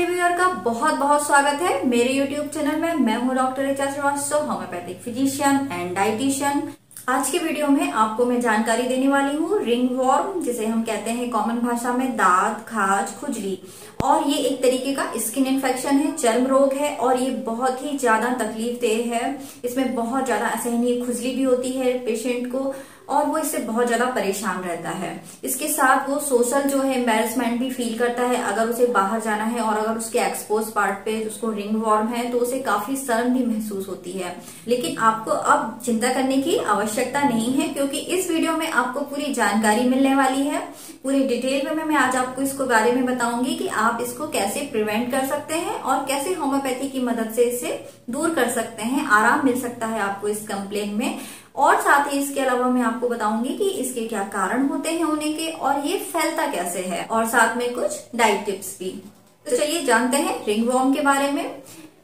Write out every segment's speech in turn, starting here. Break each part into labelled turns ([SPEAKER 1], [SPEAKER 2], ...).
[SPEAKER 1] सभी व्यूअर का बहुत बहुत स्वागत है मेरे YouTube चैनल में। मैं हूं doctor Richa Srivastava, homeopathic physician and dietitian. आज के वीडियो में आपको मैं जानकारी देने वाली हूँ रिंगवॉर्म, जिसे हम कहते हैं कॉमन भाषा में दांत, खाज, खुजली। और ये एक तरीके का स्किन इन्फेक्शन है, चर्म रोग है और ये बहुत ही ज्यादा तकलीफ देह है। इसमें बहुत ज्यादा असहनीय खुजली भी होती है पेशेंट को और वो इससे बहुत ज्यादा परेशान रहता है। इसके साथ वो सोशल जो है एम्बैरेसमेंट भी फील करता है अगर उसे बाहर जाना है, और अगर उसके एक्सपोज पार्ट पे उसको रिंगवॉर्म है तो उसे काफी शर्म भी महसूस होती है। लेकिन आपको अब चिंता करने की आवश्यकता नहीं है, क्योंकि इस वीडियो में आपको पूरी जानकारी मिलने वाली है। पूरी डिटेल में मैं आज आपको इसको बारे में बताऊंगी कि आप इसको कैसे प्रिवेंट कर सकते हैं और कैसे होम्योपैथी की मदद से इसे दूर कर सकते हैं। आराम मिल सकता है आपको इस कंप्लेन में। और साथ ही इसके अलावा मैं आपको बताऊंगी कि इसके क्या कारण होते हैं होने के और ये फैलता कैसे है, और साथ में कुछ डाइट टिप्स भी। तो चलिए जानते हैं रिंगवॉर्म के बारे में।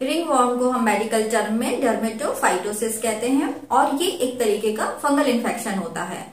[SPEAKER 1] रिंगवॉर्म को हम मेडिकल टर्म में डर्मेटोफाइटोसिस कहते हैं और ये एक तरीके का फंगल इन्फेक्शन होता है।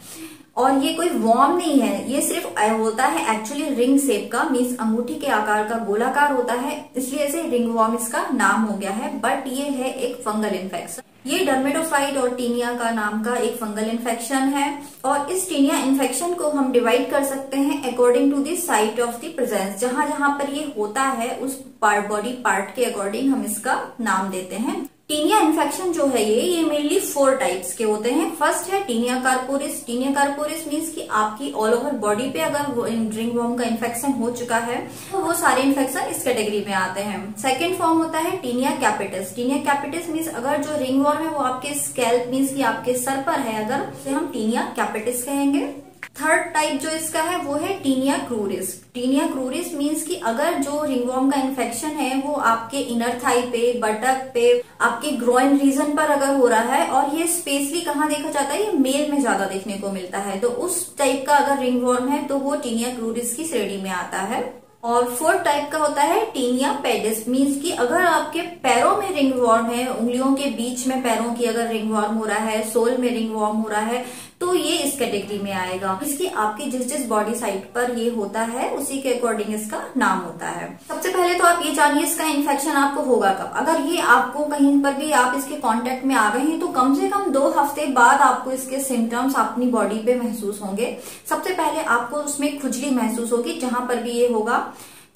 [SPEAKER 1] और ये कोई वॉर्म नहीं है, ये सिर्फ होता है एक्चुअली रिंग शेप का, मीन्स अंगूठी के आकार का गोलाकार होता है, इसलिए इसे रिंगवॉर्म इसका नाम हो गया है। बट ये है एक फंगल इन्फेक्शन। ये डर्मेटोफाइट और टीनिया का नाम का एक फंगल इन्फेक्शन है। और इस टीनिया इन्फेक्शन को हम डिवाइड कर सकते हैं according to the site of the presence. जहां जहां पर ये होता है उस बॉडी पार्ट के अकॉर्डिंग हम इसका नाम देते हैं। टीनिया इन्फेक्शन जो है ये मेनली 4 टाइप्स के होते हैं। फर्स्ट है टीनिया कार्पोरिस। टीनिया कार्पोरिस मीन्स कि आपकी ऑल ओवर बॉडी पे अगर रिंगवॉर्म का इन्फेक्शन हो चुका है तो वो सारे इन्फेक्शन इस कैटेगरी में आते हैं। सेकंड फॉर्म होता है tinea capitis. Tinea capitis means अगर जो रिंगवॉर्म है वो आपके स्कैल्प मीन्स कि आपके सर पर है, अगर तो हम टीनिया कैपिटिस कहेंगे। थर्ड टाइप जो इसका है वो है tinea cruris. Tinea cruris means कि अगर जो रिंगवॉर्म का इन्फेक्शन है वो आपके इनर थाई पे, बटक पे, आपके ग्रोइन रीजन पर अगर हो रहा है, और ये स्पेशली कहाँ देखा जाता है, ये मेल में ज्यादा देखने को मिलता है, तो उस टाइप का अगर रिंगवॉर्म है तो वो टीनिया क्रूरिस की श्रेणी में आता है। और फोर्थ टाइप का होता है टीनिया पेडिस। मीन्स कि अगर आपके पैरों में रिंगवॉर्म है, उंगलियों के बीच में पैरों की अगर रिंगवॉर्म हो रहा है, सोल में रिंगवॉर्म हो रहा है, तो ये इस कैटेगरी में आएगा। इसकी आपकी जिस जिस बॉडी साइट पर ये होता है उसी के अकॉर्डिंग इसका नाम होता है। सबसे पहले तो आप ये जानिए इसका इन्फेक्शन आपको होगा कब। अगर ये आपको कहीं पर भी आप इसके कांटेक्ट में आ गए हैं तो कम से कम 2 हफ्ते बाद आपको इसके सिम्टम्स अपनी बॉडी पे महसूस होंगे। सबसे पहले आपको उसमें खुजली महसूस होगी जहां पर भी ये होगा।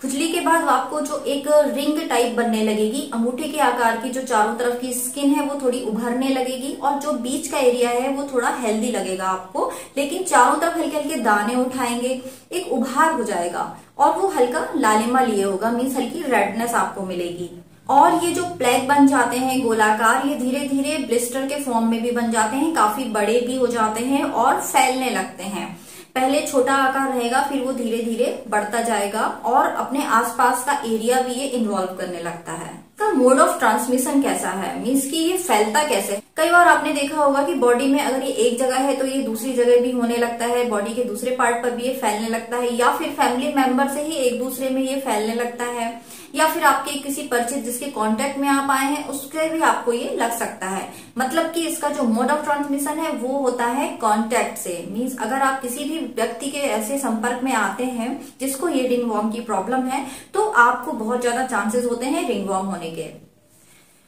[SPEAKER 1] खुजली के बाद आपको जो एक रिंग टाइप बनने लगेगी, अंगूठे के आकार की जो चारों तरफ की स्किन है वो थोड़ी उभरने लगेगी, और जो बीच का एरिया है वो थोड़ा हेल्दी लगेगा आपको, लेकिन चारों तरफ हल्के हल्के दाने उठाएंगे, एक उभार हो जाएगा और वो हल्का लालिमा लिए होगा, मीन्स हल्की रेडनेस आपको मिलेगी। और ये जो प्लेग बन जाते हैं गोलाकार, ये धीरे धीरे ब्लिस्टर के फॉर्म में भी बन जाते हैं, काफी बड़े भी हो जाते हैं और फैलने लगते हैं। पहले छोटा आकार रहेगा, फिर वो धीरे धीरे बढ़ता जाएगा और अपने आसपास का एरिया भी ये इन्वॉल्व करने लगता है। इसका मोड ऑफ ट्रांसमिशन कैसा है, मीन्स कि ये फैलता कैसे। कई बार आपने देखा होगा कि बॉडी में अगर ये एक जगह है तो ये दूसरी जगह भी होने लगता है, बॉडी के दूसरे पार्ट पर भी ये फैलने लगता है, या फिर फैमिली मेंबर से ही एक दूसरे में ये फैलने लगता है, या फिर आपके किसी परिचित जिसके कांटेक्ट में आप आए हैं उसके भी आपको ये लग सकता है। मतलब कि इसका जो मोड ऑफ ट्रांसमिशन है वो होता है कांटेक्ट से। मीन्स अगर आप किसी भी व्यक्ति के ऐसे संपर्क में आते हैं जिसको ये रिंगवॉर्म की प्रॉब्लम है तो आपको बहुत ज्यादा चांसेस होते हैं रिंगवॉर्म होने के।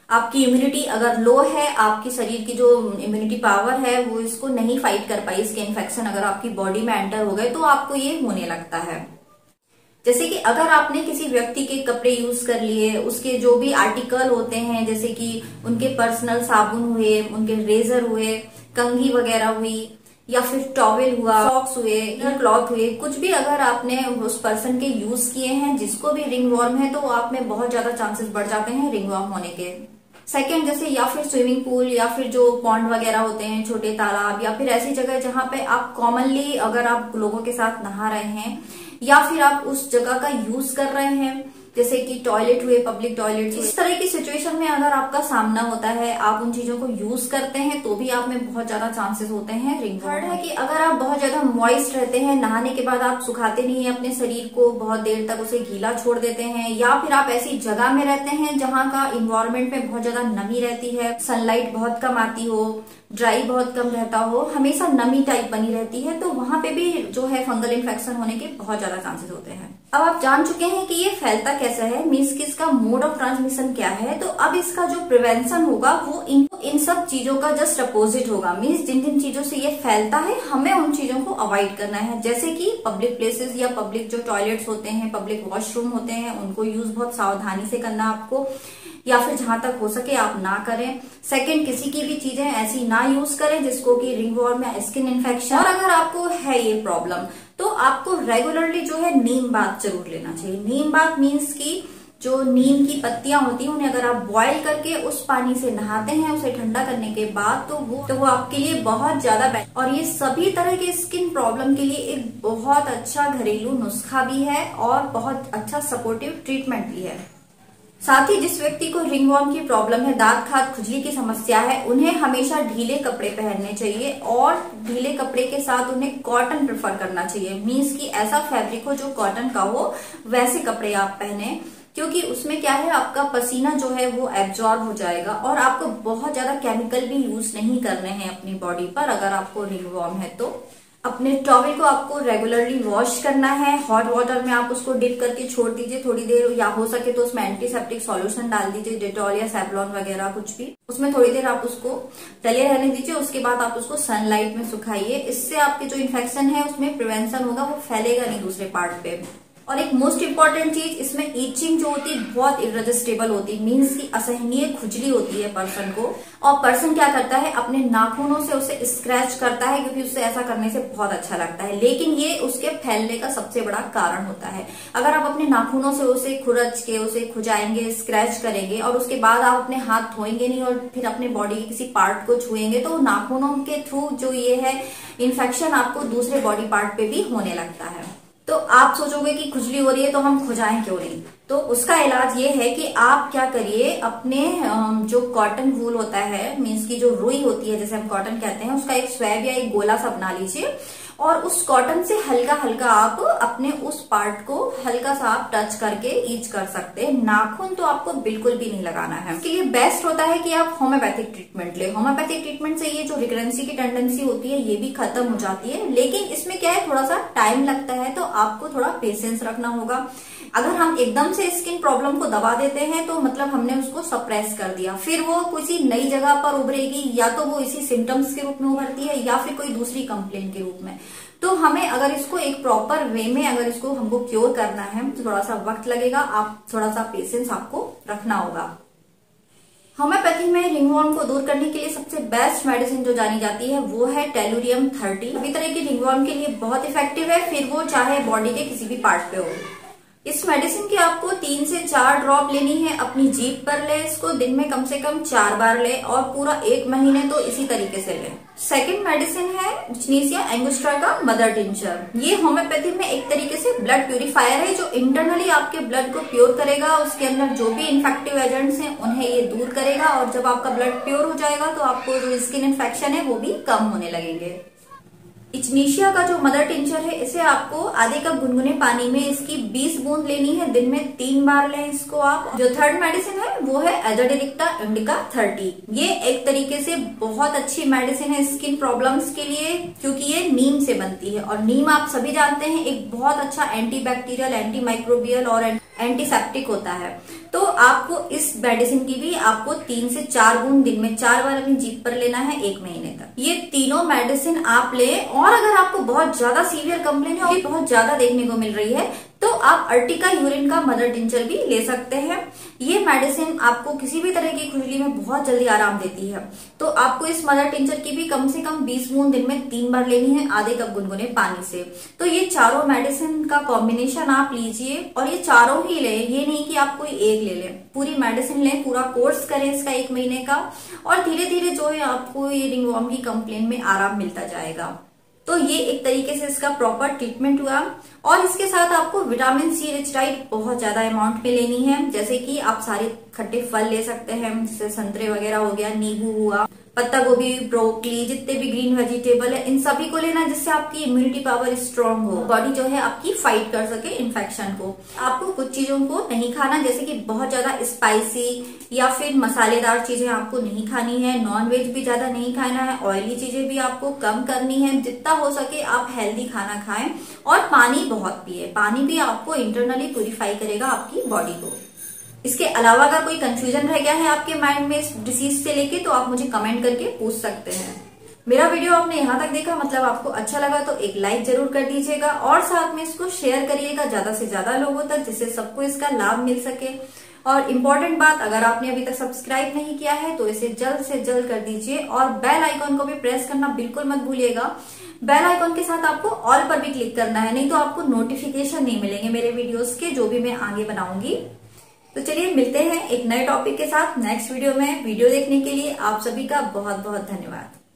[SPEAKER 1] आपकी इम्यूनिटी अगर लो है, आपकी शरीर की जो इम्यूनिटी पावर है वो इसको नहीं फाइट कर पाई, इसके इन्फेक्शन अगर आपकी बॉडी में एंटर हो गए तो आपको ये होने लगता है। जैसे कि अगर आपने किसी व्यक्ति के कपड़े यूज कर लिए, उसके जो भी आर्टिकल होते हैं जैसे कि उनके पर्सनल साबुन हुए, उनके रेजर हुए, कंघी वगैरह हुई, या फिर टॉवेल हुआ, सॉक्स हुए, इनर क्लॉथ हुए, कुछ भी अगर आपने उस पर्सन के यूज किए हैं जिसको भी रिंगवॉर्म है तो आप में बहुत ज्यादा चांसेस बढ़ जाते हैं रिंगवॉर्म होने के। सेकेंड, जैसे या फिर स्विमिंग पूल या फिर जो पॉन्ड वगैरह होते हैं, छोटे तालाब, या फिर ऐसी जगह जहां पे आप कॉमनली अगर आप लोगों के साथ नहा रहे हैं, या फिर आप उस जगह का यूज कर रहे हैं जैसे कि टॉयलेट हुए, पब्लिक टॉयलेट, इस तरह की सिचुएशन में अगर आपका सामना होता है, आप उन चीजों को यूज करते हैं तो भी आप में बहुत ज्यादा चांसेस होते हैं रिंगवॉर्म। थर्ड है कि अगर आप बहुत ज्यादा मॉइस्ट रहते हैं, नहाने के बाद आप सुखाते नहीं है अपने शरीर को, बहुत देर तक उसे गीला छोड़ देते हैं, या फिर आप ऐसी जगह में रहते हैं जहाँ का इन्वायरमेंट में बहुत ज्यादा नमी रहती है, सनलाइट बहुत कम आती हो, ड्राई बहुत कम रहता हो, हमेशा नमी टाइप बनी रहती है, तो वहां पे भी जो है फंगल इन्फेक्शन होने के बहुत ज्यादा चांसेस होते हैं। अब आप जान चुके हैं कि ये फैलता कैसे है, मीन्स कि इसका मोड ऑफ ट्रांसमिशन क्या है। तो अब इसका जो प्रिवेंशन होगा वो इन सब चीजों का जस्ट अपोजिट होगा। मीन्स जिन जिन चीजों से ये फैलता है हमें उन चीजों को अवॉइड करना है, जैसे कि पब्लिक प्लेसेस या पब्लिक जो टॉयलेट्स होते हैं, पब्लिक वॉशरूम होते हैं, उनको यूज बहुत सावधानी से करना आपको, या फिर जहां तक हो सके आप ना करें। सेकंड, किसी की भी चीजें ऐसी ना यूज करें जिसको कि रिंगवॉर्म या स्किन इन्फेक्शन। और अगर आपको है ये प्रॉब्लम तो आपको रेगुलरली जो है नीम बाथ जरूर लेना चाहिए। नीम बाथ मीन्स की जो नीम की पत्तियां होती हैं उन्हें अगर आप बॉयल करके उस पानी से नहाते हैं उसे ठंडा करने के बाद, तो वो आपके लिए बहुत ज्यादा बेस्ट, और ये सभी तरह के स्किन प्रॉब्लम के लिए एक बहुत अच्छा घरेलू नुस्खा भी है और बहुत अच्छा सपोर्टिव ट्रीटमेंट भी है। साथ ही जिस व्यक्ति को रिंगवॉर्म की प्रॉब्लम है, दांत खाज खुजली की समस्या है, उन्हें हमेशा ढीले कपड़े पहनने चाहिए और ढीले कपड़े के साथ उन्हें कॉटन प्रेफर करना चाहिए। मीन्स कि ऐसा फैब्रिक हो जो कॉटन का हो, वैसे कपड़े आप पहने, क्योंकि उसमें क्या है आपका पसीना जो है वो एब्जॉर्ब हो जाएगा और आपको बहुत ज्यादा केमिकल भी यूज नहीं करने हैं अपनी बॉडी पर। अगर आपको रिंगवॉर्म है तो अपने टॉवल को आपको रेगुलरली वॉश करना है। हॉट वाटर में आप उसको डिप करके छोड़ दीजिए थोड़ी देर, या हो सके तो उसमें एंटीसेप्टिक सॉल्यूशन डाल दीजिए, डेटॉल या सेवलॉन वगैरह कुछ भी। उसमें थोड़ी देर आप उसको डले रहने दीजिए, उसके बाद आप उसको सनलाइट में सुखाइए। इससे आपके जो इन्फेक्शन है उसमें प्रिवेंशन होगा, वो फैलेगा नहीं दूसरे पार्ट पे। और एक मोस्ट इम्पॉर्टेंट चीज, इसमें ईचिंग जो होती है बहुत इररेजिस्टेबल होती है, मीन्स की असहनीय खुजली होती है पर्सन को, और पर्सन क्या करता है अपने नाखूनों से उसे स्क्रैच करता है, क्योंकि उससे ऐसा करने से बहुत अच्छा लगता है, लेकिन ये उसके फैलने का सबसे बड़ा कारण होता है। अगर आप अपने नाखूनों से उसे खुरच के उसे खुजाएंगे, स्क्रैच करेंगे और उसके बाद आप अपने हाथ धोएंगे नहीं और फिर अपने बॉडी के किसी पार्ट को छुएंगे, तो नाखूनों के थ्रू जो ये है इन्फेक्शन आपको दूसरे बॉडी पार्ट पे भी होने लगता है। तो आप सोचोगे कि खुजली हो रही है तो हम खुजाएं क्यों नहीं, तो उसका इलाज ये है कि आप क्या करिए, अपने जो कॉटन वूल होता है, मीन्स की जो रुई होती है, जैसे हम कॉटन कहते हैं, उसका एक स्वैब या एक गोला सा बना लीजिए और उस कॉटन से हल्का हल्का आप अपने उस पार्ट को हल्का सा आप टच करके ईच कर सकते हैं। नाखून तो आपको बिल्कुल भी नहीं लगाना है। इसके लिए बेस्ट होता है कि आप होम्योपैथिक ट्रीटमेंट ले। होम्योपैथिक ट्रीटमेंट से ये जो रिकरेंसी की टेंडेंसी होती है ये भी खत्म हो जाती है, लेकिन इसमें क्या है थोड़ा सा टाइम लगता है, तो आपको थोड़ा पेशेंस रखना होगा। अगर हम एकदम से स्किन प्रॉब्लम को दबा देते हैं तो मतलब हमने उसको सप्रेस कर दिया, फिर वो किसी नई जगह पर उभरेगी, या तो वो इसी सिम्टम्स के रूप में उभरती है या फिर कोई दूसरी कंप्लेंट के रूप में। तो हमें अगर इसको एक प्रॉपर वे में अगर इसको हमको क्योर करना है तो थोड़ा सा वक्त लगेगा, आप थोड़ा सा पेशेंस आपको रखना होगा। होम्योपैथी में रिंगवॉर्म को दूर करने के लिए सबसे बेस्ट मेडिसिन जो जानी जाती है वो है टेलुरियम 30। सभी तरह की रिंगवॉर्म के लिए बहुत इफेक्टिव है, फिर वो चाहे बॉडी के किसी भी पार्ट पे हो। इस मेडिसिन की आपको 3 से 4 ड्रॉप लेनी है, अपनी जीभ पर ले इसको, दिन में कम से कम 4 बार ले और पूरा 1 महीने तो इसी तरीके से ले। सेकंड मेडिसिन है इचनीशिया एंगुस्ट्रा का मदर टिंचर। ये होम्योपैथी में एक तरीके से ब्लड प्यूरिफायर है जो इंटरनली आपके ब्लड को प्योर करेगा, उसके अंदर जो भी इन्फेक्टिव एजेंट्स हैं उन्हें ये दूर करेगा, और जब आपका ब्लड प्योर हो जाएगा तो आपको जो स्किन इन्फेक्शन है वो भी कम होने लगेंगे। इचनीशिया का जो मदर टिंचर है इसे आपको आधे कप गुनगुने पानी में इसकी 20 बूंद लेनी है, दिन में 3 बार लें इसको आप। जो थर्ड मेडिसिन है वो है एजाडिरेक्टा इंडिका 30। ये एक तरीके से बहुत अच्छी मेडिसिन है स्किन प्रॉब्लम्स के लिए, क्योंकि ये नीम से बनती है, और नीम आप सभी जानते हैं एक बहुत अच्छा एंटीबैक्टीरियल, एंटी माइक्रोबियल और एंटीसेप्टिक होता है। तो आपको इस मेडिसिन की भी आपको 3 से 4 बूंद दिन में 4 बार अपनी जीभ पर लेना है 1 महीने तक। ये तीनों मेडिसिन आप ले, और अगर आपको बहुत ज्यादा सीवियर कंप्लेन है, बहुत ज्यादा देखने को मिल रही है, तो आप अर्टिका यूरिन का मदर टिंचर भी ले सकते हैं। ये मेडिसिन आपको किसी भी तरह की खुजली में बहुत जल्दी आराम देती है। तो आपको इस मदर टिंचर की भी कम से कम 20 बूंद दिन में 3 बार लेनी है, आधे कप गुनगुने पानी से। तो ये चारों मेडिसिन का कॉम्बिनेशन आप लीजिए, और ये चारों ही ले, ये नहीं कि आप कोई एक ले लें, पूरी मेडिसिन लें, पूरा कोर्स करें इसका 1 महीने का, और धीरे धीरे जो है आपको ये रिंगवॉर्म की कंप्लेन में आराम मिलता जाएगा। तो ये एक तरीके से इसका प्रॉपर ट्रीटमेंट हुआ। और इसके साथ आपको विटामिन सी रिच डाइट बहुत ज्यादा अमाउंट में लेनी है, जैसे कि आप सारे खट्टे फल ले सकते हैं, जैसे संतरे वगैरह हो गया, नींबू हुआ, पत्ता गोभी, ब्रोकली, जितने भी ग्रीन वेजिटेबल है इन सभी को लेना, जिससे आपकी इम्यूनिटी पावर स्ट्रांग हो, बॉडी जो है आपकी फाइट कर सके इन्फेक्शन को। आपको कुछ चीजों को नहीं खाना, जैसे कि बहुत ज्यादा स्पाइसी या फिर मसालेदार चीजें आपको नहीं खानी है, नॉन वेज भी ज्यादा नहीं खाना है, ऑयली चीजें भी आपको कम करनी है। जितना हो सके आप हेल्दी खाना खाएं और पानी बहुत पिए। पानी भी आपको इंटरनली प्यूरिफाई करेगा आपकी बॉडी को। इसके अलावा अगर कोई कंफ्यूजन रह गया है आपके माइंड में इस डिसीज से लेके, तो आप मुझे कमेंट करके पूछ सकते हैं। मेरा वीडियो आपने यहाँ तक देखा, मतलब आपको अच्छा लगा तो एक लाइक जरूर कर दीजिएगा और साथ में इसको शेयर करिएगा ज्यादा से ज्यादा लोगों तक, जिससे सबको इसका लाभ मिल सके। और इम्पोर्टेंट बात, अगर आपने अभी तक सब्सक्राइब नहीं किया है तो इसे जल्द से जल्द कर दीजिए और बेल आइकॉन को भी प्रेस करना बिल्कुल मत भूलिएगा। बेल आइकॉन के साथ आपको ऑल पर भी क्लिक करना है, नहीं तो आपको नोटिफिकेशन नहीं मिलेंगे मेरे वीडियोस के, जो भी मैं आगे बनाऊंगी। तो चलिए मिलते हैं एक नए टॉपिक के साथ नेक्स्ट वीडियो में। वीडियो देखने के लिए आप सभी का बहुत बहुत धन्यवाद।